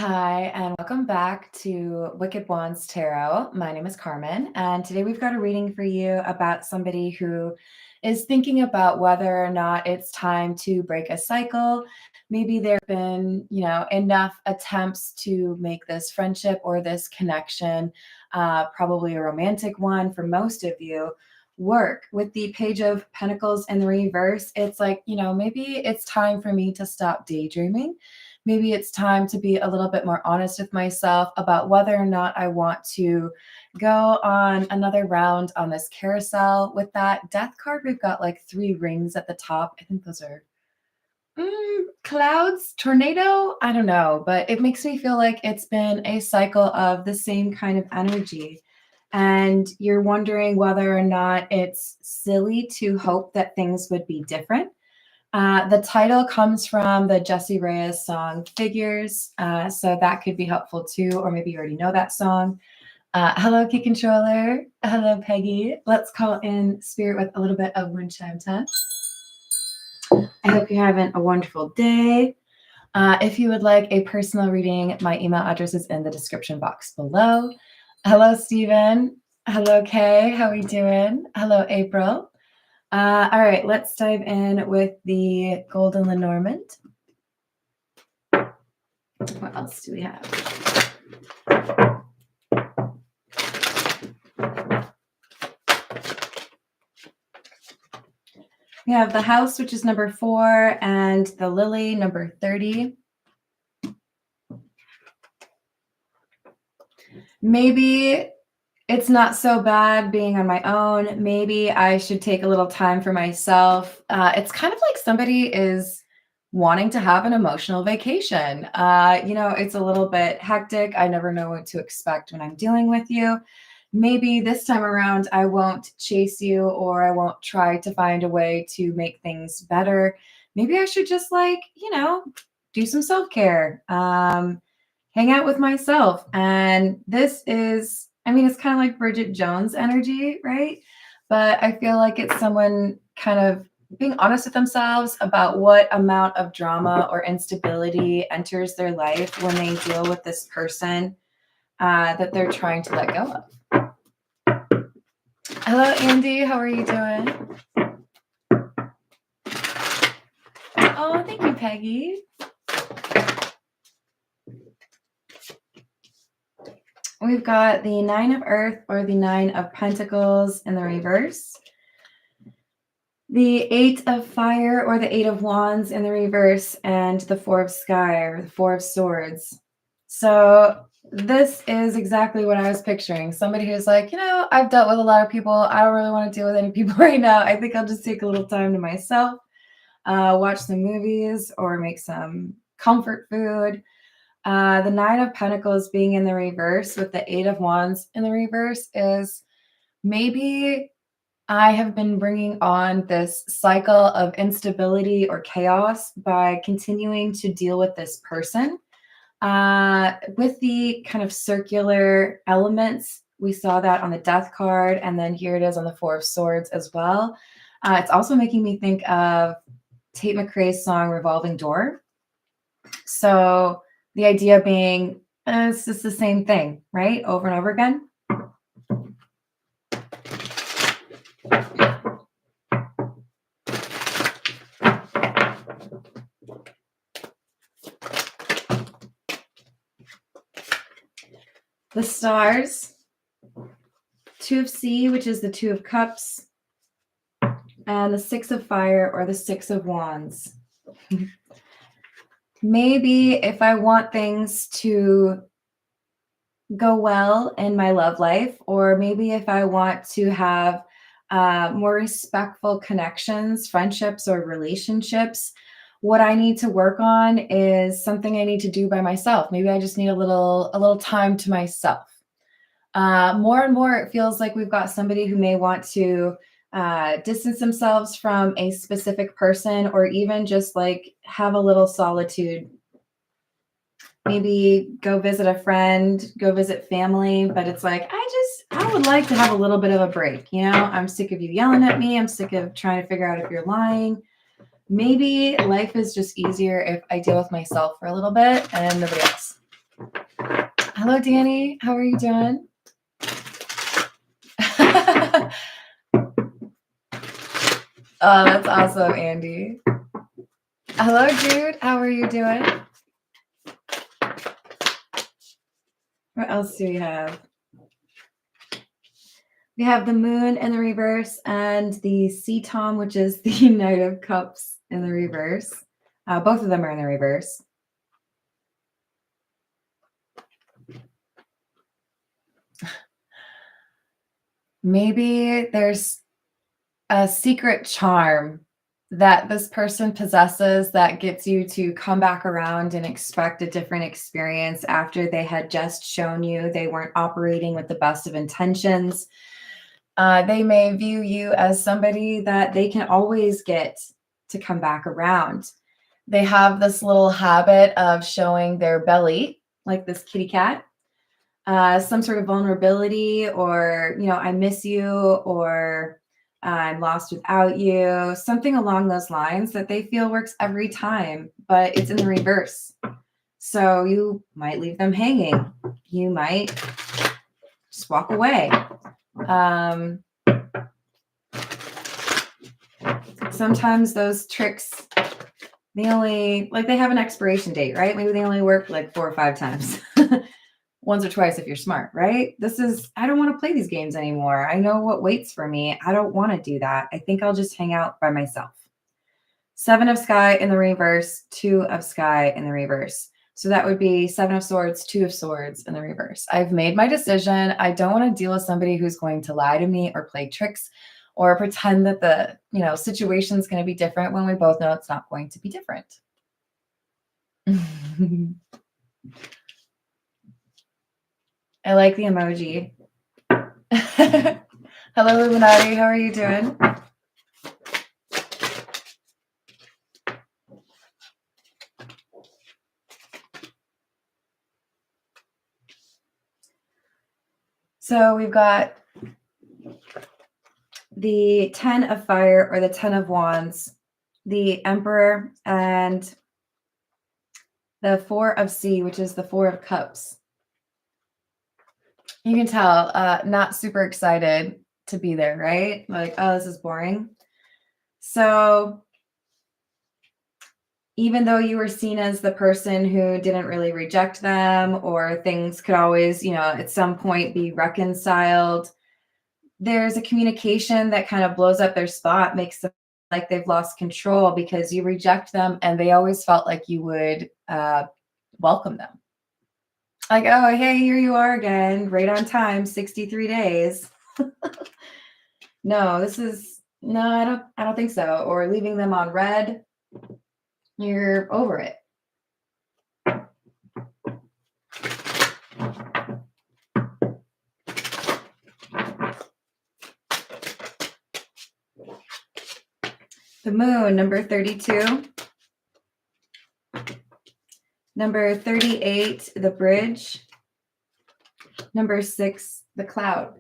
Hi, and welcome back to Wicked Wands Tarot. My name is Carmen, and today we've got a reading for you about somebody who is thinking about whether or not it's time to break a cycle. Maybe there have been, enough attempts to make this friendship or this connection, probably a romantic one for most of you, work. With the Page of Pentacles in the reverse, it's like, maybe it's time for me to stop daydreaming. Maybe it's time to be a little bit more honest with myself about whether or not I want to go on another round on this carousel. With that death card, we've got like 3 rings at the top. I think those are clouds, tornado. I don't know, but it makes me feel like it's been a cycle of the same kind of energy. And you're wondering whether or not it's silly to hope that things would be different. The title comes from the Jessie Reyez song Figures, so that could be helpful too, or maybe you already know that song. Hello, Key Controller. Hello, Peggy. Let's call in Spirit with a little bit of wind chime time. I hope you're having a wonderful day. If you would like a personal reading, my email address is in the description box below. Hello, Stephen. Hello, Kay. How are we doing? Hello, April. All right, let's dive in with the Golden Lenormand. What else do we have? We have the House, which is number 4, and the Lily, number 30. Maybe it's not so bad being on my own. Maybe I should take a little time for myself. It's kind of like somebody is wanting to have an emotional vacation. It's a little bit hectic. I never know what to expect when I'm dealing with you. Maybe this time around, I won't chase you, or I won't try to find a way to make things better. Maybe I should just do some self-care, hang out with myself. And this is, it's kind of like Bridget Jones energy, right? But I feel like it's someone kind of being honest with themselves about what amount of drama or instability enters their life when they deal with this person that they're trying to let go of. Hello, Andy. How are you doing? Oh, thank you, Peggy. We've got the 9 of Earth or the 9 of Pentacles in the reverse. The 8 of Fire or the 8 of Wands in the reverse, and the 4 of Sky or the 4 of Swords. So this is exactly what I was picturing. Somebody who's like, I've dealt with a lot of people. I don't really want to deal with any people right now. I think I'll just take a little time to myself, watch some movies or make some comfort food. The 9 of Pentacles being in the reverse with the 8 of Wands in the reverse is maybe I have been bringing on this cycle of instability or chaos by continuing to deal with this person. With the kind of circular elements, we saw that on the Death card, and then here it is on the 4 of Swords as well. It's also making me think of Tate McRae's song Revolving Door. So the idea being, it's just the same thing, right? Over and over again. The stars, 2 of Sea, which is the 2 of Cups, and the 6 of Fire or the 6 of Wands. Maybe if I want things to go well in my love life, or maybe if I want to have more respectful connections, friendships, or relationships, what I need to work on is something I need to do by myself. Maybe I just need a little time to myself. More and more, it feels like we've got somebody who may want to distance themselves from a specific person, or even just like have a little solitude. Maybe go visit a friend, go visit family, but it's like, I would like to have a little bit of a break. I'm sick of you yelling at me. I'm sick of trying to figure out if you're lying. Maybe life is just easier if I deal with myself for a little bit and nobody else. Hello, Danny. How are you doing? Oh, that's awesome, Andy. Hello, Jude. How are you doing? What else do we have? We have the moon in the reverse and the sea tom, which is the Knight of Cups in the reverse. Both of them are in the reverse. Maybe there's a secret charm that this person possesses that gets you to come back around and expect a different experience after they had just shown you they weren't operating with the best of intentions. They may view you as somebody that they can always get to come back around. They have this little habit of showing their belly, like this kitty cat, some sort of vulnerability, or, I miss you, or I'm lost without you, something along those lines that they feel works every time, but it's in the reverse. So you might leave them hanging. You might just walk away. Sometimes those tricks, they have an expiration date, right? Maybe they only work like 4 or 5 times. Once or twice if you're smart, right? I don't want to play these games anymore. I know what waits for me. I don't want to do that. I think I'll just hang out by myself. 7 of Sky in the reverse, 2 of Sky in the reverse. So that would be 7 of Swords, 2 of Swords in the reverse. I've made my decision. I don't want to deal with somebody who's going to lie to me or play tricks or pretend that the, situation's going to be different when we both know it's not going to be different. I like the emoji. Hello, Illuminati. How are you doing? So we've got the 10 of Fire or the 10 of Wands, the Emperor, and the 4 of Sea, which is the 4 of Cups. You can tell, not super excited to be there, right? Like, oh, this is boring. So even though you were seen as the person who didn't really reject them, or things could always, at some point be reconciled, there's a communication that kind of blows up their spot, makes them like they've lost control because you reject them and they always felt like you would welcome them. Like, oh, hey, here you are again, right on time, 63 days. No, I don't think so. Or leaving them on red. You're over it. The moon, number 32. Number 38, the bridge. Number 6, the cloud.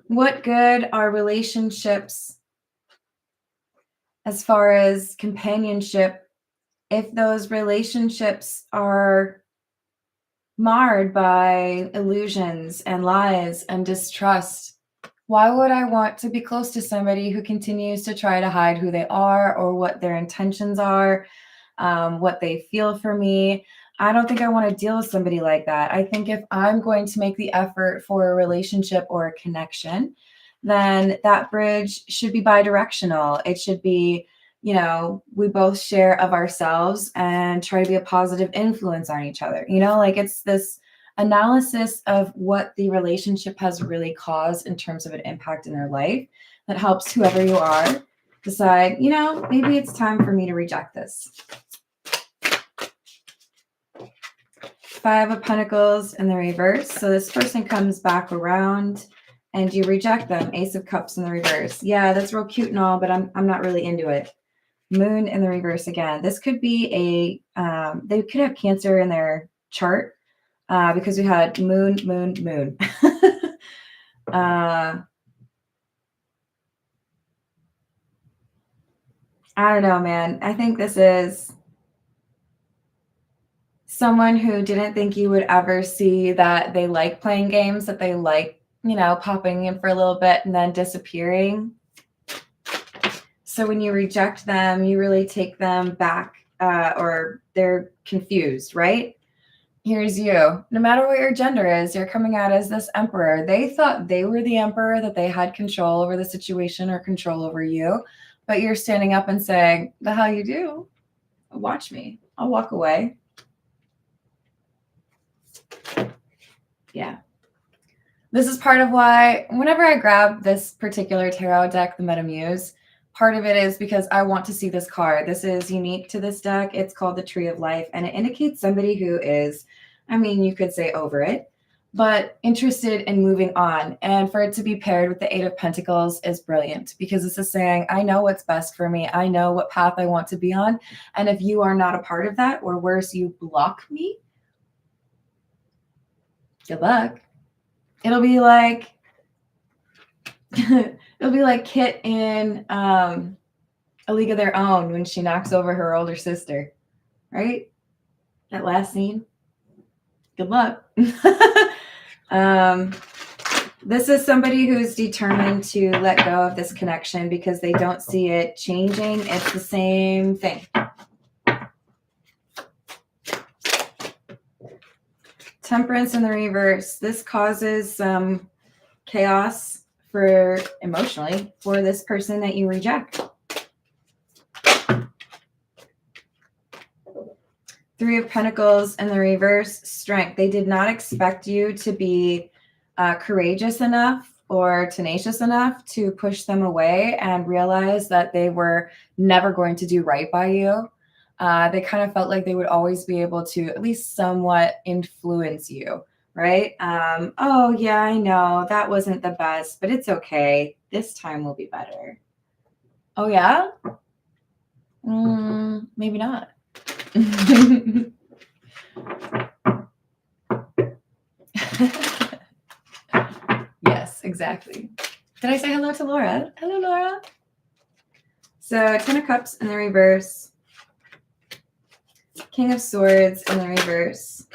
What good are relationships as far as companionship if those relationships are marred by illusions and lies and distrust? Why would I want to be close to somebody who continues to try to hide who they are or what their intentions are, what they feel for me? I don't think I want to deal with somebody like that. I think if I'm going to make the effort for a relationship or a connection, then that bridge should be bi-directional. It should be, we both share of ourselves and try to be a positive influence on each other. It's this analysis of what the relationship has really caused in terms of an impact in their life that helps whoever you are decide, maybe it's time for me to reject this. 5 of Pentacles in the reverse. So this person comes back around and you reject them. Ace of Cups in the reverse. Yeah, that's real cute and all, but I'm not really into it. Moon in the reverse again. This could be they could have Cancer in their chart because we had moon, moon, moon. I don't know, man. I think this is someone who didn't think you would ever see that they like playing games, that they like, you know, popping in for a little bit and then disappearing. So when you reject them, you really take them back, or they're confused, right? Here's you. No matter what your gender is, you're coming out as this emperor. They thought they were the emperor, that they had control over the situation or control over you. But you're standing up and saying, the hell you do? Watch me. I'll walk away. Yeah. This is part of why whenever I grab this particular tarot deck, the Metamuse, part of it is because I want to see this card. This is unique to this deck. It's called the Tree of Life, and it indicates somebody who is, I mean, you could say over it, but interested in moving on. And for it to be paired with the Eight of Pentacles is brilliant because this is saying, I know what's best for me. I know what path I want to be on. And if you are not a part of that, or worse, you block me, good luck. It'll be like Kit in A League of Their Own when she knocks over her older sister, right? That last scene. Good luck. This is somebody who's determined to let go of this connection because they don't see it changing. It's the same thing. Temperance in the reverse. This causes some chaos emotionally for this person that you reject. Three of Pentacles in the reverse. Strength. They did not expect you to be courageous enough or tenacious enough to push them away and realize that they were never going to do right by you. They kind of felt like they would always be able to at least somewhat influence you, right? Oh, yeah, I know that wasn't the best, but it's okay. This time will be better. Oh, yeah? Maybe not. Yes, exactly. Did I say hello to Laura? Hello, Laura. So 10 of Cups in the reverse. King of Swords in the reverse.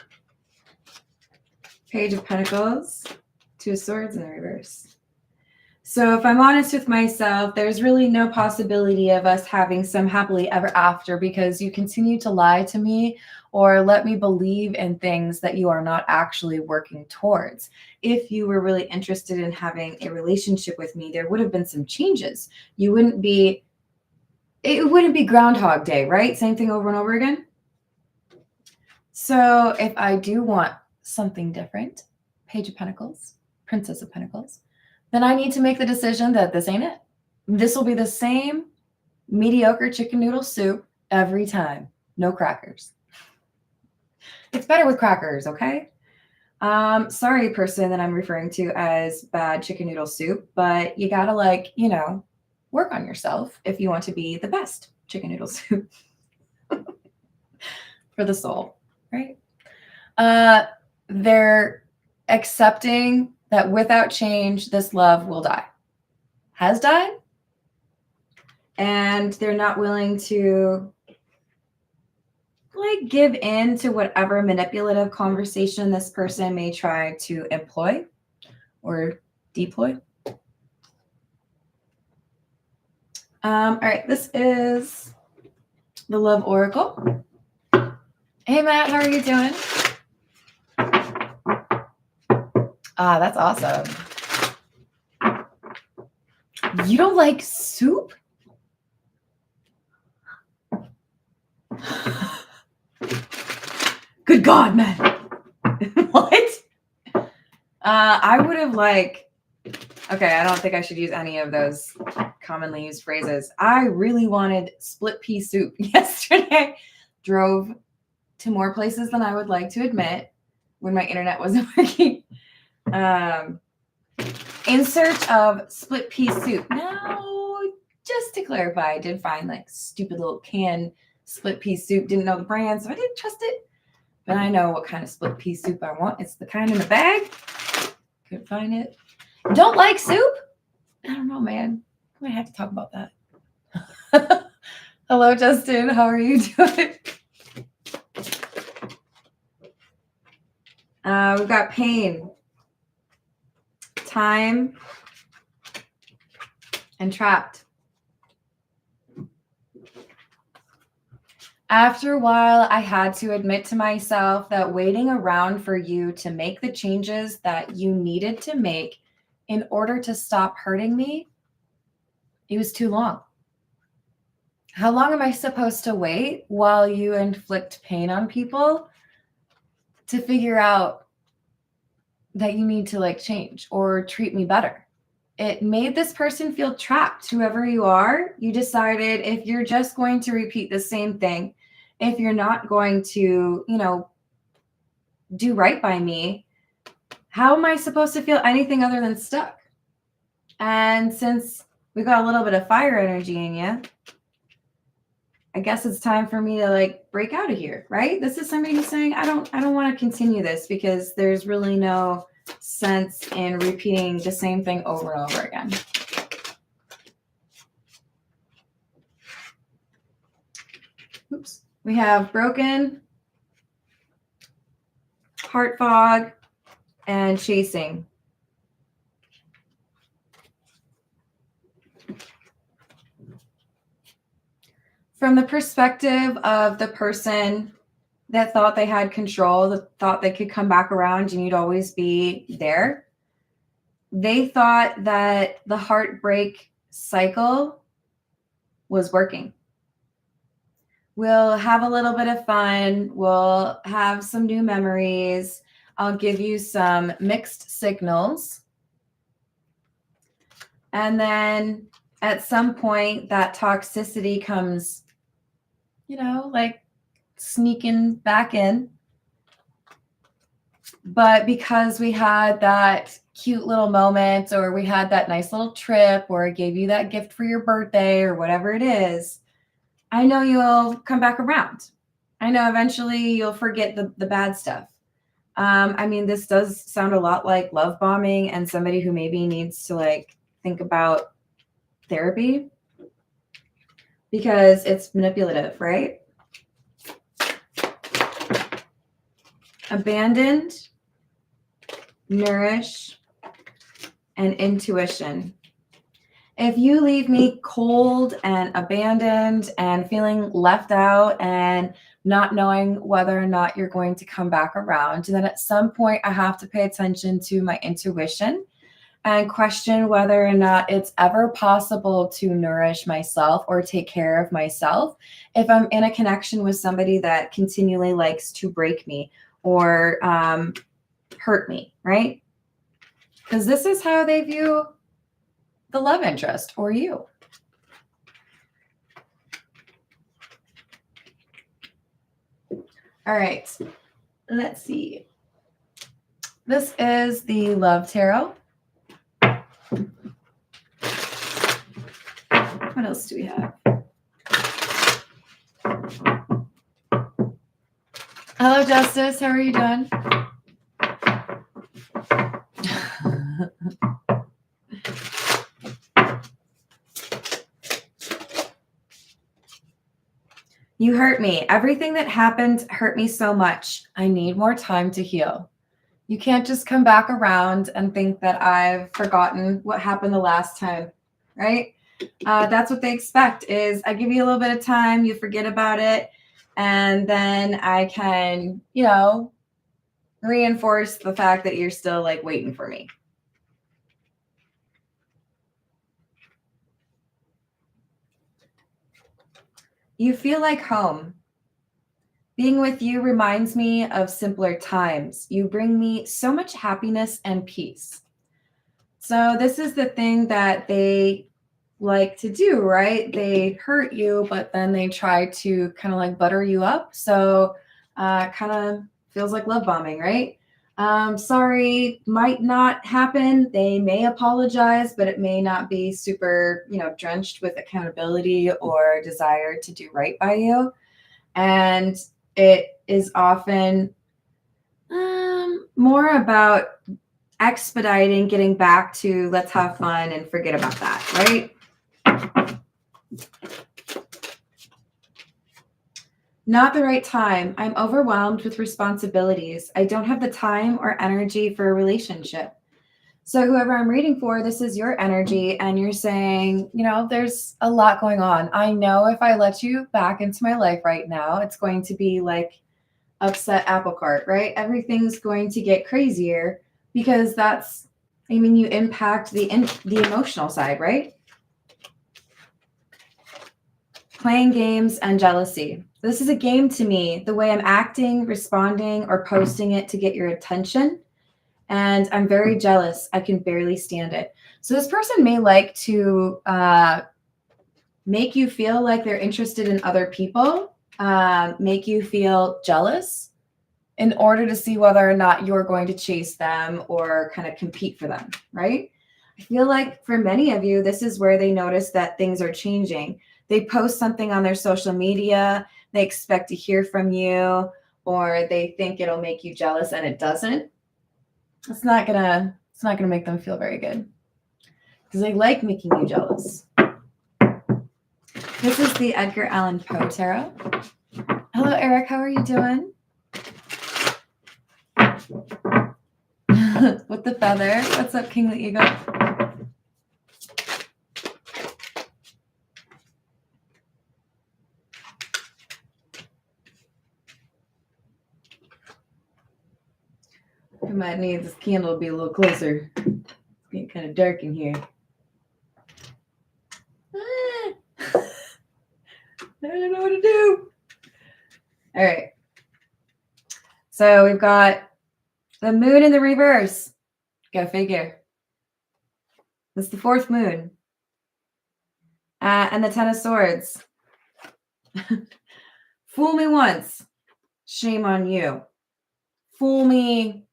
Page of Pentacles. Two of Swords in the reverse. So if I'm honest with myself, there's really no possibility of us having some happily ever after because you continue to lie to me or let me believe in things that you are not actually working towards. If you were really interested in having a relationship with me, there would have been some changes. It wouldn't be Groundhog Day, right? Same thing over and over again. So if I do want something different, Page of Pentacles, Princess of Pentacles, then I need to make the decision that this ain't it. This will be the same mediocre chicken noodle soup every time. No crackers. It's better with crackers, okay? Sorry, person that I'm referring to as bad chicken noodle soup, but you gotta work on yourself if you want to be the best chicken noodle soup for the soul, right? They're accepting that without change, this love will die. Has died. And they're not willing to give in to whatever manipulative conversation this person may try to employ or deploy. All right, this is the Love Oracle. Hey, Matt, how are you doing? That's awesome. You don't like soup? Good God, man. What? I would have okay, I don't think I should use any of those commonly used phrases. I really wanted split pea soup yesterday. Drove to more places than I would like to admit when my internet wasn't working. In search of split pea soup. Now, just to clarify, I did find stupid little canned split pea soup. Didn't know the brand, so I didn't trust it. But I know what kind of split pea soup I want. It's the kind in the bag. Couldn't find it. Don't like soup? I don't know, man. I might have to talk about that. Hello, Justin. How are you doing? We've got pain, time, and trapped. After a while, I had to admit to myself that waiting around for you to make the changes that you needed to make in order to stop hurting me, it was too long. How long am I supposed to wait while you inflict pain on people to figure out that you need to like change or treat me better? It made this person feel trapped. Whoever you are, you decided if you're just going to repeat the same thing, if you're not going to, do right by me, how am I supposed to feel anything other than stuck? And since we got a little bit of fire energy in you, I guess it's time for me to like break out of here, right? This is somebody who's saying, I don't want to continue this because there's really no sense in repeating the same thing over and over again. Oops. We have broken, heart fog, and chasing. From the perspective of the person that thought they had control, that thought they could come back around and you'd always be there, they thought that the heartbreak cycle was working. We'll have a little bit of fun. We'll have some new memories. I'll give you some mixed signals. And then at some point, that toxicity comes, like sneaking back in. But because we had that cute little moment, or we had that nice little trip, or I gave you that gift for your birthday, or whatever it is, I know you'll come back around. I know eventually you'll forget the bad stuff. This does sound a lot like love bombing and somebody who maybe needs to like think about therapy because it's manipulative, right? Abandoned, nourish, and intuition. If you leave me cold and abandoned and feeling left out and not knowing whether or not you're going to come back around, then at some point I have to pay attention to my intuition and question whether or not it's ever possible to nourish myself or take care of myself if I'm in a connection with somebody that continually likes to break me or hurt me, right? Because this is how they view the love interest or you. All right, let's see. This is the Love Tarot. What else do we have? Hello, Justice. How are you doing? You hurt me. Everything that happened hurt me so much. I need more time to heal. You can't just come back around and think that I've forgotten what happened the last time, right? That's what they expect is I give you a little bit of time, you forget about it, and then I can, reinforce the fact that you're still like waiting for me. You feel like home. Being with you reminds me of simpler times. You bring me so much happiness and peace. So this is the thing that they like to do, right? They hurt you, but then they try to kind of like butter you up. So kind of feels like love bombing, right? Sorry, might not happen. They may apologize, but it may not be super, drenched with accountability or desire to do right by you. And it is often more about expediting, getting back to let's have fun and forget about that, right? Not the right time. I'm overwhelmed with responsibilities. I don't have the time or energy for a relationship. So, whoever I'm reading for, this is your energy, and you're saying, there's a lot going on. I know if I let you back into my life right now, it's going to be like upset apple cart, right? Everything's going to get crazier because you impact the emotional side, right? Playing games and jealousy. This is a game to me, the way I'm acting, responding, or posting it to get your attention. And I'm very jealous. I can barely stand it. So this person may like to make you feel like they're interested in other people, make you feel jealous in order to see whether or not you're going to chase them or kind of compete for them, right? I feel like for many of you, this is where they notice that things are changing. They post something on their social media, they expect to hear from you, or they think it'll make you jealous and it doesn't. It's not gonna make them feel very good because they like making you jealous. This is the Edgar Allan Poe Tarot. Hello, Eric. How are you doing? With the feather. What's up, King the Eagle? I might need this candle to be a little closer. It's getting kind of dark in here. I don't know what to do. All right. So we've got the moon in the reverse. Go figure. That's the fourth moon. And the Ten of Swords. Fool me once. Shame on you. Fool me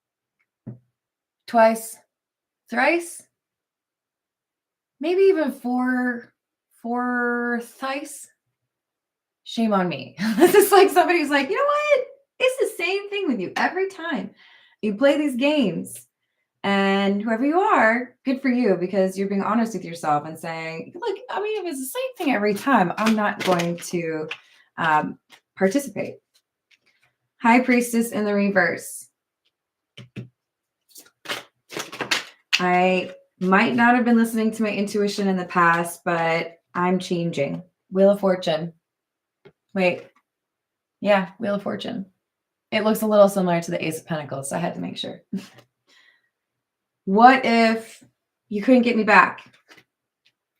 twice, thrice, maybe even four thrice. Shame on me. This is like somebody who's like, you know what? It's the same thing with you every time you play these games. And whoever you are, good for you because you're being honest with yourself and saying, look, if it's the same thing every time, I'm not going to participate. High Priestess in the reverse. I might not have been listening to my intuition in the past, but I'm changing. Wheel of Fortune. Wait. Yeah, Wheel of Fortune. It looks a little similar to the Ace of Pentacles, so I had to make sure. What if you couldn't get me back?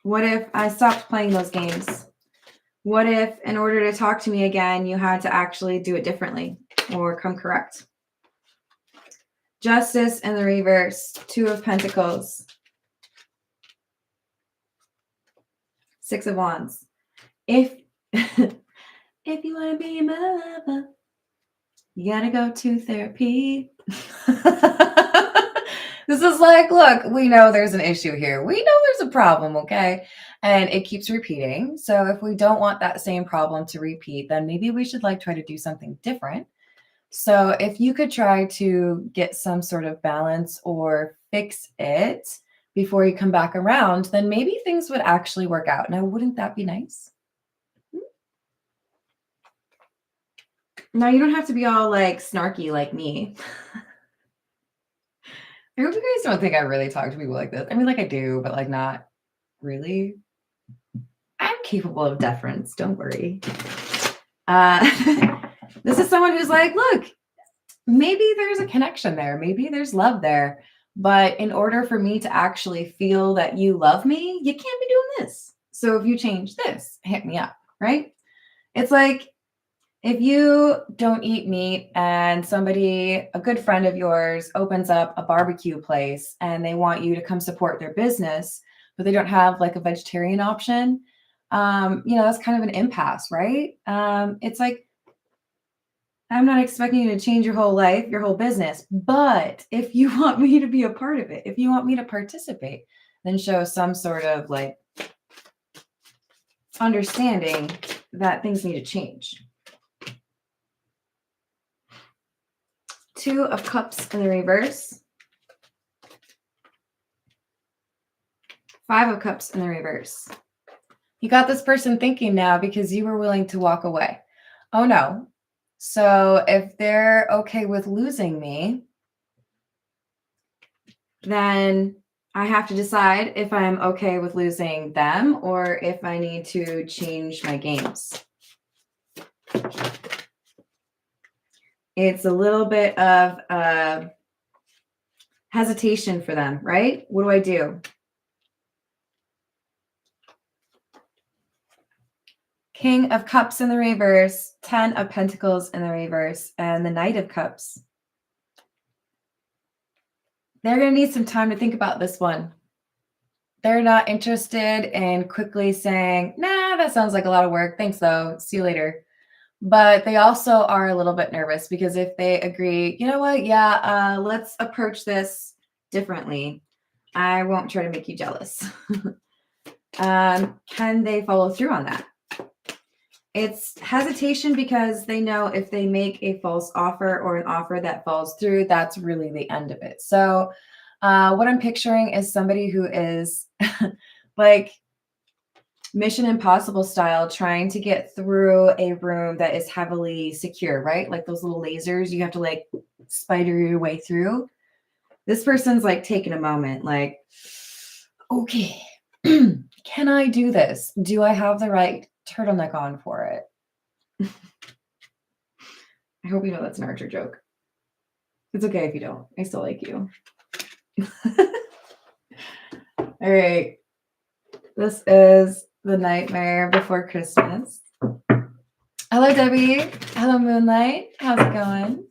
What if I stopped playing those games? What if, in order to talk to me again, you had to actually do it differently or come correct? Justice in the reverse. Two of Pentacles. Six of Wands. If you want to be my lover, you got to go to therapy. This is like, look, we know there's an issue here. We know there's a problem, okay? And it keeps repeating. So if we don't want that same problem to repeat, then maybe we should try to do something different. So if you could try to get some sort of balance or fix it before you come back around, then maybe things would actually work out. Now, wouldn't that be nice? Now, you don't have to be all like snarky like me. I hope you guys don't think I really talk to people like this. I do, but not really. I'm capable of deference. Don't worry. This is someone who's like, look, maybe there's a connection there. Maybe there's love there. But in order for me to actually feel that you love me, you can't be doing this. So if you change this, hit me up, right? It's like if you don't eat meat and somebody, a good friend of yours, opens up a barbecue place and they want you to come support their business, but they don't have a vegetarian option, that's kind of an impasse, right? It's like, I'm not expecting you to change your whole life, your whole business, but if you want me to be a part of it, if you want me to participate, then show some sort of understanding that things need to change. Two of Cups in the reverse. Five of Cups in the reverse. You got this person thinking now because you were willing to walk away. Oh no. So if they're okay with losing me, then I have to decide if I'm okay with losing them or if I need to change my games. It's a little bit of hesitation for them, right? What do I do? King of Cups in the reverse, 10 of Pentacles in the reverse, and the Knight of Cups. They're going to need some time to think about this one. They're not interested in quickly saying, nah, that sounds like a lot of work. Thanks, though. See you later. But they also are a little bit nervous because if they agree, you know what? Yeah, let's approach this differently. I won't try to make you jealous. Can they follow through on that? It's hesitation because they know if they make a false offer or an offer that falls through, that's really the end of it. So what I'm picturing is somebody who is like Mission Impossible style, trying to get through a room that is heavily secure, right? Like those little lasers you have to like spider your way through. This person's like taking a moment, like, okay, can I do this? Do I have the right turtleneck on for it? I hope you know that's an Archer joke. It's okay if you don't. I still like you. All right. This is The Nightmare Before Christmas. Hello, Debbie. Hello, Moonlight. How's it going?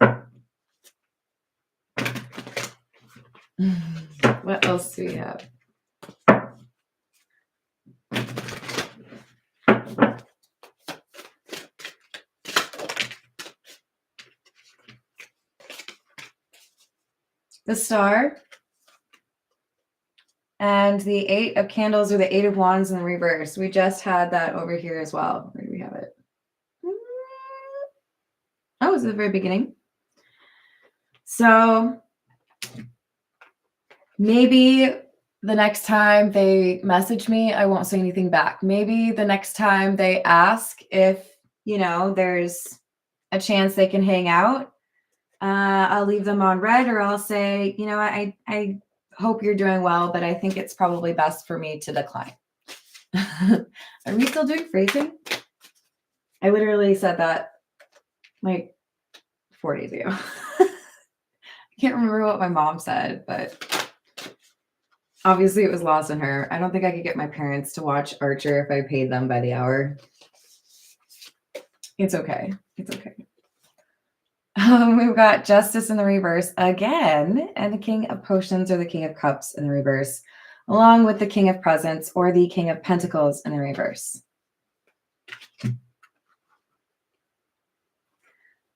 What else do we have? The Star and the Eight of Candles or the Eight of Wands in the reverse. We just had that over here as well. Where do we have it? Oh, it was at the very beginning. So maybe the next time they message me, I won't say anything back. Maybe the next time they ask if, there's a chance they can hang out, I'll leave them on red, or I'll say, I hope you're doing well, but I think it's probably best for me to decline. Are we still doing phrasing? I literally said that like 4 days ago. I can't remember what my mom said, but obviously it was lost on her. I don't think I could get my parents to watch Archer if I paid them by the hour. It's okay. It's okay. We've got Justice in the reverse again, and the King of Potions or the King of Cups in the reverse, along with the King of Presents or the King of Pentacles in the reverse.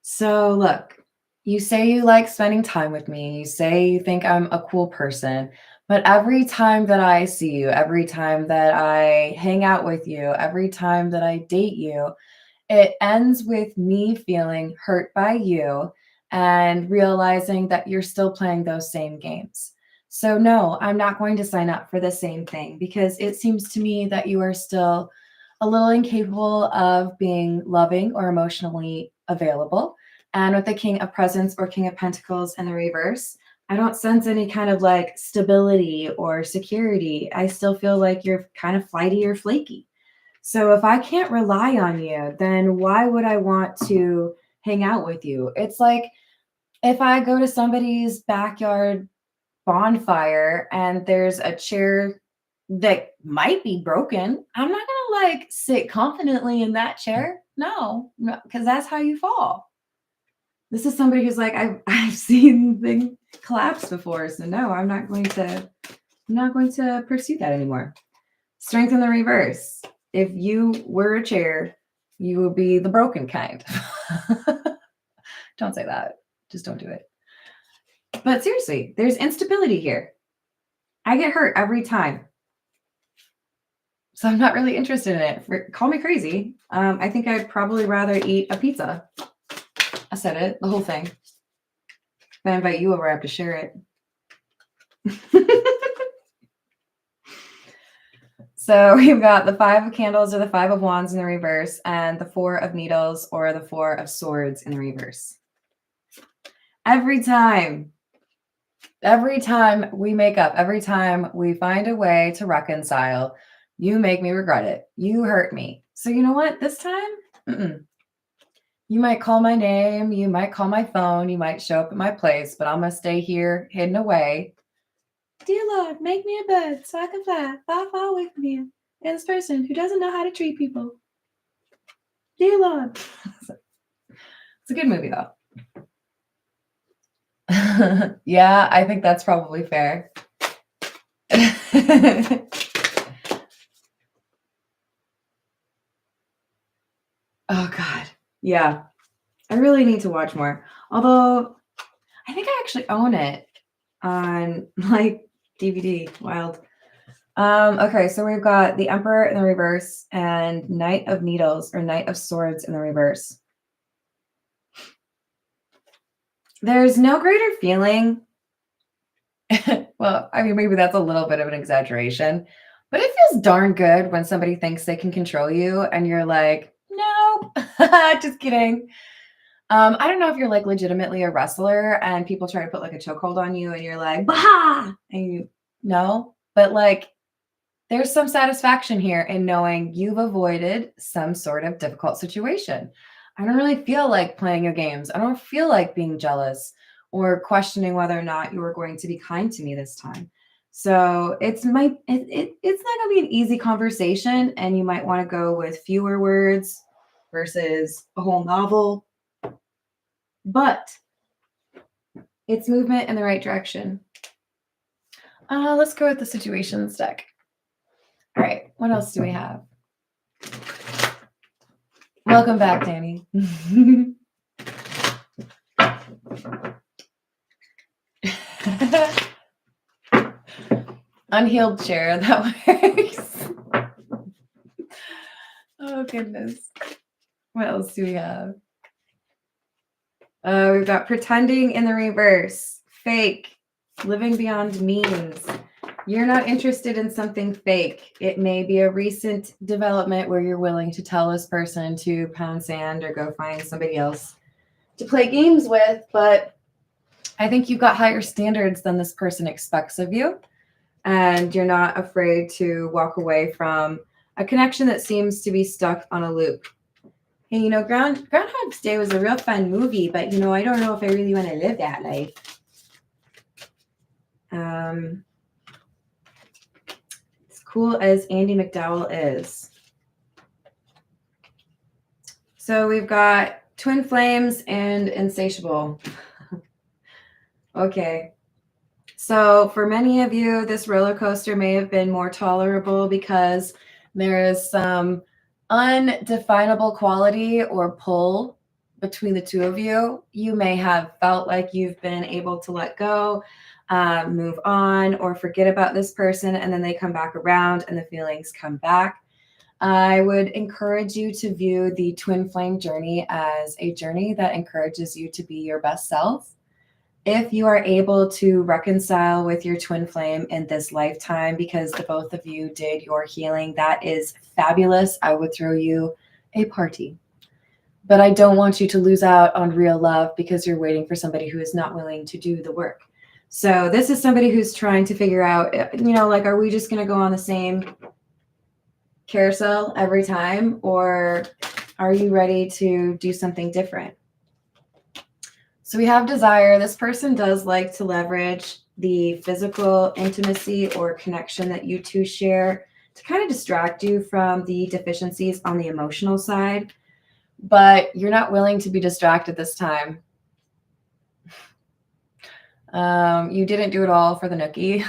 So look, you say you like spending time with me. You say you think I'm a cool person, but every time that I see you, every time that I hang out with you, every time that I date you, it ends with me feeling hurt by you and realizing that you're still playing those same games. So no, I'm not going to sign up for the same thing because it seems to me that you are still a little incapable of being loving or emotionally available. And with the King of Presents or King of Pentacles in the reverse, I don't sense any kind of like stability or security. I still feel like you're kind of flighty or flaky. So if I can't rely on you, then why would I want to hang out with you? It's like if I go to somebody's backyard bonfire and there's a chair that might be broken, I'm not going to like sit confidently in that chair. No, because that's how you fall. This is somebody who's like, I've seen things collapse before. So no, I'm not going to pursue that anymore. Strength in the reverse. If you were a chair, you would be the broken kind. Don't say that. Just don't do it. But seriously, there's instability here. I get hurt every time. So I'm not really interested in it. Call me crazy. I think I'd probably rather eat a pizza. I said it, the whole thing. If I invite you over, I have to share it. So we've got the 5 of candles or the 5 of wands in the reverse and the 4 of needles or the 4 of swords in the reverse. Every time we make up, every time we find a way to reconcile, you make me regret it. You hurt me. So you know what? This time, you might call my name, you might call my phone, you might show up at my place, but I'm going to stay here hidden away. Dear Lord, make me a bird so I can fly far, far away from you and this person who doesn't know how to treat people. Dear Lord. It's a good movie, though. Yeah, I think that's probably fair. Oh, God. Yeah. I really need to watch more. Although, I think I actually own it on, like, DVD. Wild. Okay, so we've got the Emperor in the reverse and Knight of Needles or Knight of Swords in the reverse. There's no greater feeling. Well, I mean, maybe that's a little bit of an exaggeration, but it feels darn good when somebody thinks they can control you and you're like, no, just kidding. I don't know if you're like legitimately a wrestler and people try to put like a chokehold on you and you're like, bah, and you know, but like there's some satisfaction here in knowing you've avoided some sort of difficult situation. I don't really feel like playing your games. I don't feel like being jealous or questioning whether or not you are going to be kind to me this time. So it's not going to be an easy conversation, and you might want to go with fewer words versus a whole novel. But it's movement in the right direction. Let's go with the situations deck. All right, what else do we have? Welcome back, Danny. Unhealed chair, that works. Oh, goodness. What else do we have? We've got pretending in the reverse, fake, living beyond means. You're not interested in something fake. It may be a recent development where you're willing to tell this person to pound sand or go find somebody else to play games with, but I think you've got higher standards than this person expects of you, and you're not afraid to walk away from a connection that seems to be stuck on a loop. Hey, you know, Groundhog's Day was a real fun movie, but, you know, I don't know if I really want to live that life. As cool as Andy McDowell is. So we've got twin flames and insatiable. Okay. So for many of you, this roller coaster may have been more tolerable because there is some undefinable quality or pull between the two of you. You may have felt like you've been able to let go, move on, or forget about this person, and then they come back around and the feelings come back. I would encourage you to view the twin flame journey as a journey that encourages you to be your best self. If you are able to reconcile with your twin flame in this lifetime because the both of you did your healing, that is fabulous. I would throw you a party. But I don't want you to lose out on real love because you're waiting for somebody who is not willing to do the work. So this is somebody who's trying to figure out, you know, like, are we just going to go on the same carousel every time? Or are you ready to do something different? So we have desire. This person does like to leverage the physical intimacy or connection that you two share to kind of distract you from the deficiencies on the emotional side, but you're not willing to be distracted this time. You didn't do it all for the nookie.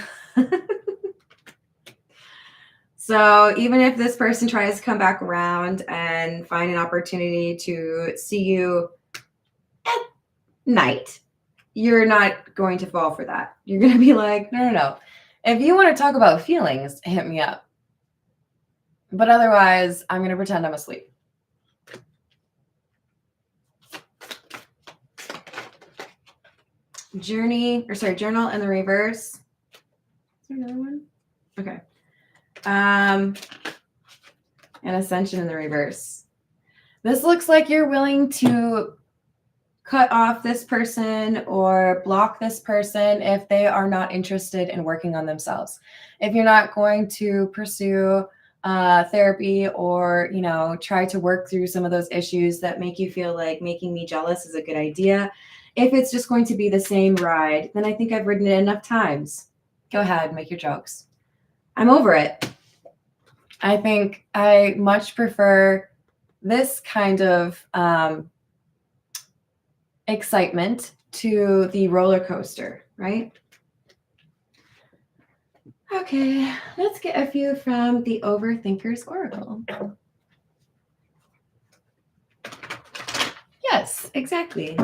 So even if this person tries to come back around and find an opportunity to see you at night, you're not going to fall for that. You're going to be like, no. If you want to talk about feelings, hit me up. But otherwise, I'm going to pretend I'm asleep. Journal in the reverse. Is there another one? Okay. And Ascension in the reverse. This looks like you're willing to cut off this person or block this person if they are not interested in working on themselves. If you're not going to pursue therapy or, try to work through some of those issues that make you feel like making me jealous is a good idea. If it's just going to be the same ride, then I think I've ridden it enough times. Go ahead, make your jokes. I'm over it. I think I much prefer this kind of excitement to the roller coaster, right? Okay, let's get a few from the Overthinker's Oracle. Yes, exactly.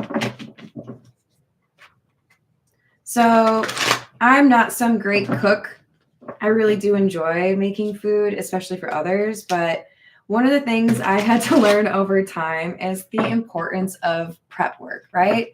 So I'm not some great cook. I really do enjoy making food, especially for others, but one of the things I had to learn over time is the importance of prep work, right?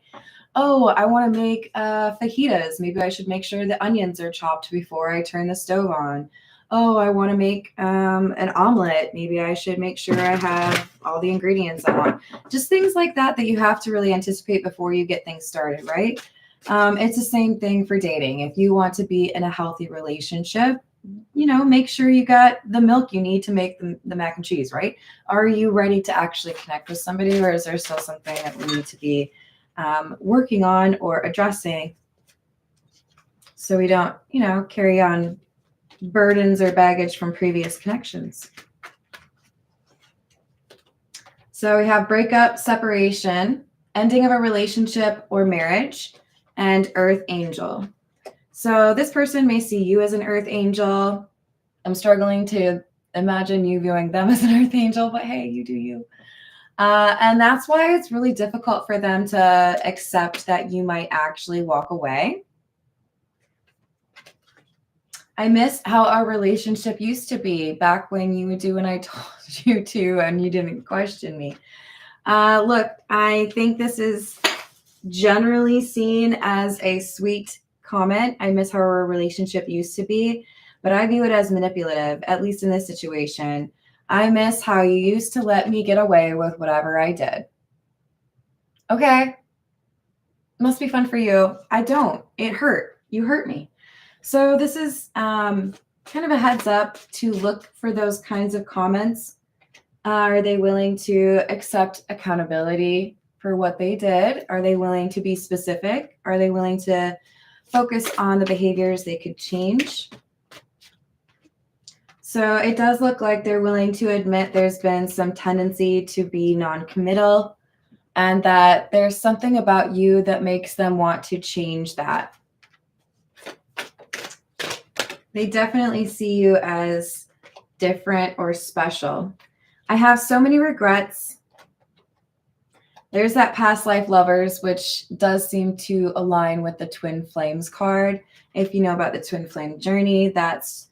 Oh, I want to make fajitas. Maybe I should make sure the onions are chopped before I turn the stove on. Oh, I want to make an omelet. Maybe I should make sure I have all the ingredients I want. Just things like that you have to really anticipate before you get things started, right? It's the same thing for dating. If you want to be in a healthy relationship, make sure you got the milk you need to make the mac and cheese, right? Are you ready to actually connect with somebody, or is there still something that we need to be working on or addressing so we don't, carry on burdens or baggage from previous connections? So we have breakup, separation, ending of a relationship or marriage, and Earth Angel. So this person may see you as an Earth Angel. I'm struggling to imagine you viewing them as an Earth Angel, but hey, you do you. And that's why it's really difficult for them to accept that you might actually walk away. I miss how our relationship used to be back when you would do when I told you to and you didn't question me. Look, I think this is generally seen as a sweet comment. I miss how our relationship used to be, but I view it as manipulative, at least in this situation. I miss how you used to let me get away with whatever I did. Okay. Must be fun for you. I don't. It hurt. You hurt me. So this is kind of a heads up to look for those kinds of comments. Are they willing to accept accountability for what they did? Are they willing to be specific? Are they willing to focus on the behaviors they could change? So it does look like they're willing to admit there's been some tendency to be non-committal and that there's something about you that makes them want to change that. They definitely see you as different or special. I have so many regrets. There's that past life lovers, which does seem to align with the twin flames card. If you know about the twin flame journey, that's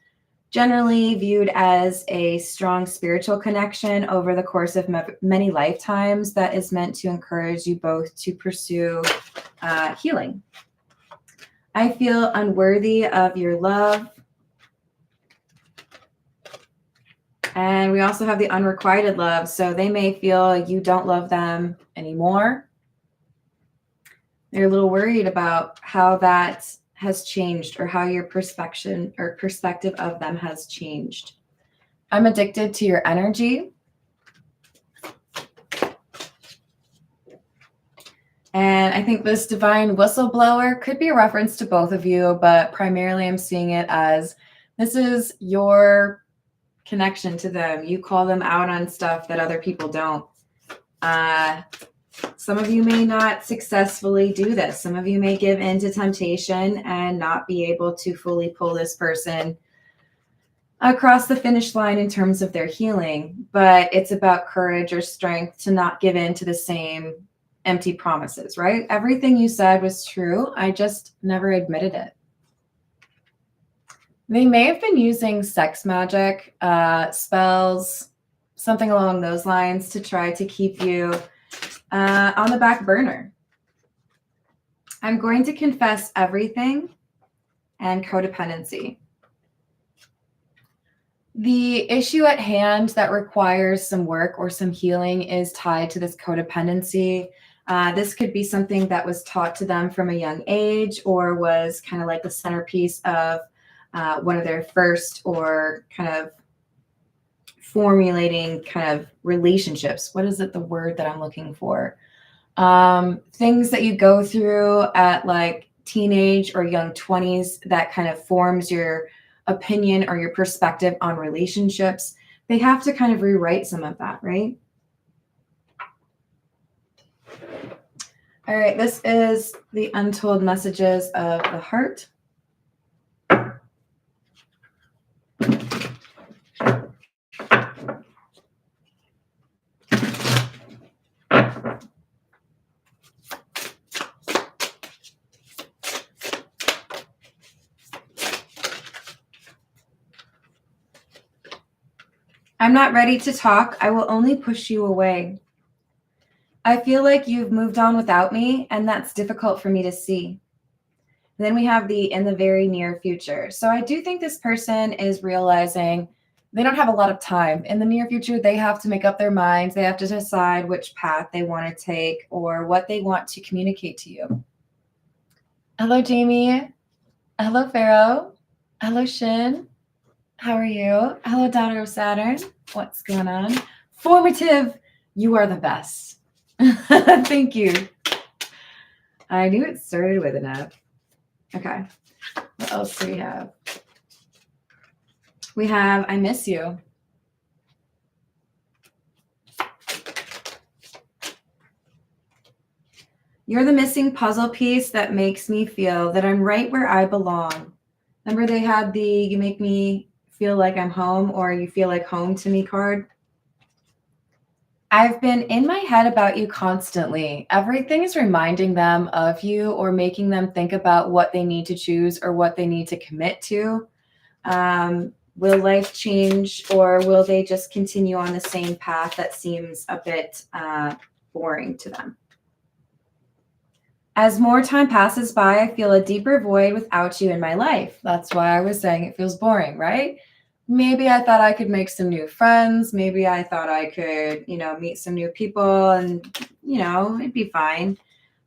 generally viewed as a strong spiritual connection over the course of many lifetimes that is meant to encourage you both to pursue healing. I feel unworthy of your love. And we also have the unrequited love. So they may feel you don't love them anymore. They're a little worried about how that has changed or how your perspective of them has changed. I'm addicted to your energy. And I think this divine whistleblower could be a reference to both of you, but primarily I'm seeing it as this is your connection to them. You call them out on stuff that other people don't. Some of you may not successfully do this. Some of you may give in to temptation and not be able to fully pull this person across the finish line in terms of their healing. But it's about courage or strength to not give in to the same empty promises, right? Everything you said was true. I just never admitted it. They may have been using sex magic, spells, something along those lines to try to keep you on the back burner. I'm going to confess everything and codependency. The issue at hand that requires some work or some healing is tied to this codependency. This could be something that was taught to them from a young age or was kind of like the centerpiece of one of their first or kind of formulating kind of relationships. What is it, the word that I'm looking for? Things that you go through at like teenage or young 20s that kind of forms your opinion or your perspective on relationships. They have to kind of rewrite some of that, right? All right, this is the untold messages of the heart. I'm not ready to talk. I will only push you away. I feel like you've moved on without me, and that's difficult for me to see. Then we have the in the very near future. So I do think this person is realizing they don't have a lot of time. In the near future, they have to make up their minds. They have to decide which path they want to take or what they want to communicate to you. Hello, Jamie. Hello, Pharaoh. Hello, Shin. How are you? Hello, daughter of Saturn. What's going on? Formative. You are the best. Thank you. I knew it started with an F. Okay. What else do we have? We have I miss you. You're the missing puzzle piece that makes me feel that I'm right where I belong. Remember they had the you make me feel like I'm home or you feel like home to me card? I've been in my head about you constantly. Everything is reminding them of you or making them think about what they need to choose or what they need to commit to. Will life change or will they just continue on the same path that seems a bit boring to them? As more time passes by, I feel a deeper void without you in my life. That's why I was saying it feels boring, right? Maybe I thought I could make some new friends. Maybe I thought I could, meet some new people and, it'd be fine.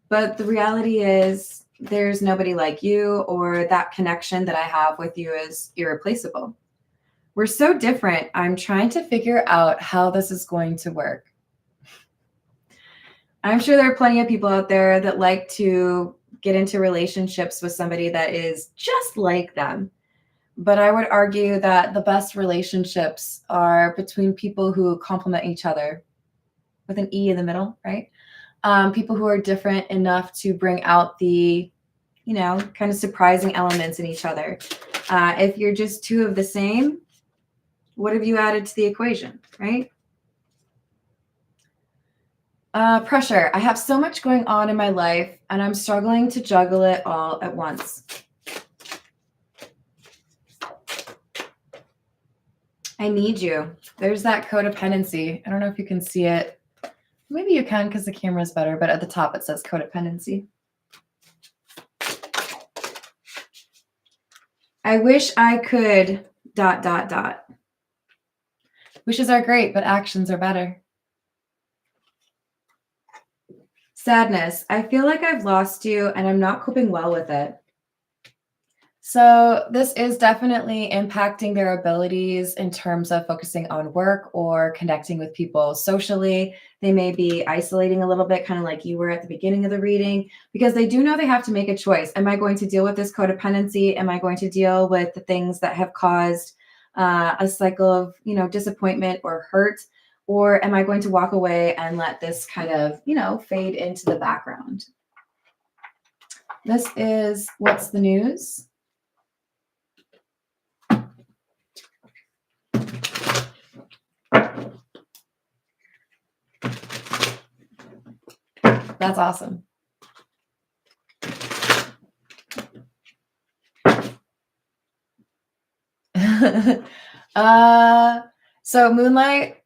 But the reality is there's nobody like you or that connection that I have with you is irreplaceable. We're so different. I'm trying to figure out how this is going to work. I'm sure there are plenty of people out there that like to get into relationships with somebody that is just like them. But I would argue that the best relationships are between people who complement each other with an E in the middle, right? People who are different enough to bring out the, kind of surprising elements in each other. If you're just two of the same, what have you added to the equation, right? Pressure. I have so much going on in my life and I'm struggling to juggle it all at once. I need you. There's that codependency. I don't know if you can see it. Maybe you can because the camera is better, but at the top it says codependency. I wish I could ... Wishes are great, but actions are better. Sadness. I feel like I've lost you and I'm not coping well with it. So this is definitely impacting their abilities in terms of focusing on work or connecting with people socially. They may be isolating a little bit, kind of like you were at the beginning of the reading, because they do know they have to make a choice. Am I going to deal with this codependency? Am I going to deal with the things that have caused a cycle of, disappointment or hurt? Or am I going to walk away and let this kind of, fade into the background? This is What's the News? That's awesome. So Moonlight,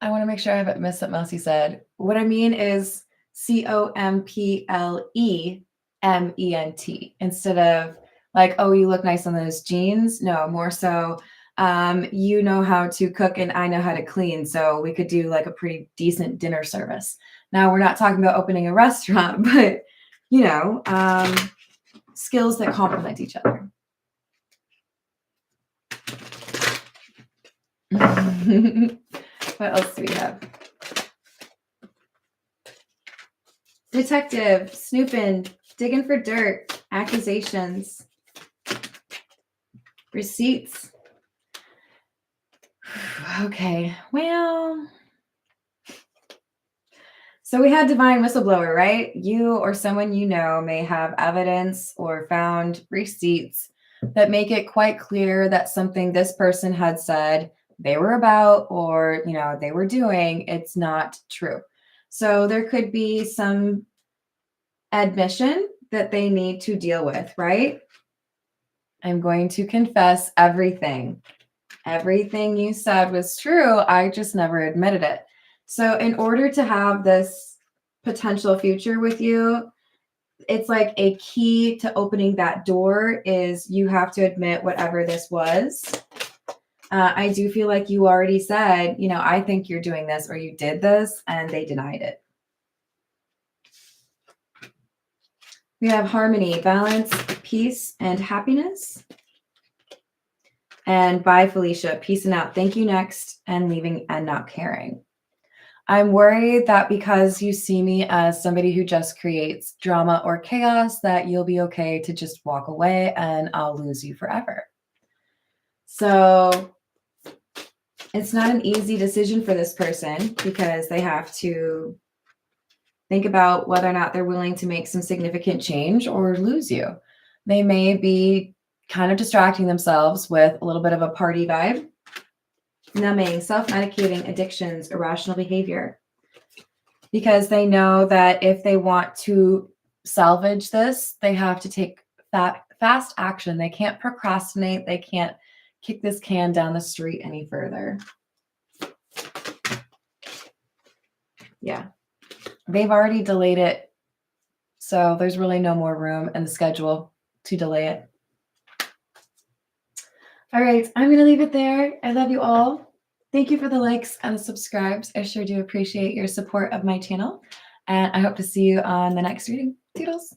I want to make sure I haven't missed something else you said. What I mean is COMPLEMENT instead of like, oh, you look nice on those jeans. No, more so You know how to cook and I know how to clean. So we could do like a pretty decent dinner service. Now, we're not talking about opening a restaurant, but, you know, skills that complement each other. What else do we have? Detective, snooping, digging for dirt, accusations, receipts. Okay, well, so we had divine whistleblower, right? You or someone you know may have evidence or found receipts that make it quite clear that something this person had said they were about or, you know, they were doing, it's not true. So there could be some admission that they need to deal with, right? I'm going to confess everything. Everything you said was true. I just never admitted it. So, in order to have this potential future with you, it's like a key to opening that door is you have to admit whatever this was. I do feel like you already said, you know, I think you're doing this or you did this, and they denied it. We have harmony, balance, peace, and happiness. And bye, Felicia. Peace and out. Thank you next. And leaving and not caring. I'm worried that because you see me as somebody who just creates drama or chaos, that you'll be okay to just walk away and I'll lose you forever. So it's not an easy decision for this person because they have to think about whether or not they're willing to make some significant change or lose you. They may be kind of distracting themselves with a little bit of a party vibe, numbing, self-medicating, addictions, irrational behavior, because they know that if they want to salvage this, they have to take fast action. They can't procrastinate. They can't kick this can down the street any further. Yeah. They've already delayed it. So there's really no more room in the schedule to delay it. All right, I'm going to leave it there. I love you all. Thank you for the likes and the subscribes. I sure do appreciate your support of my channel. And I hope to see you on the next reading. Toodles.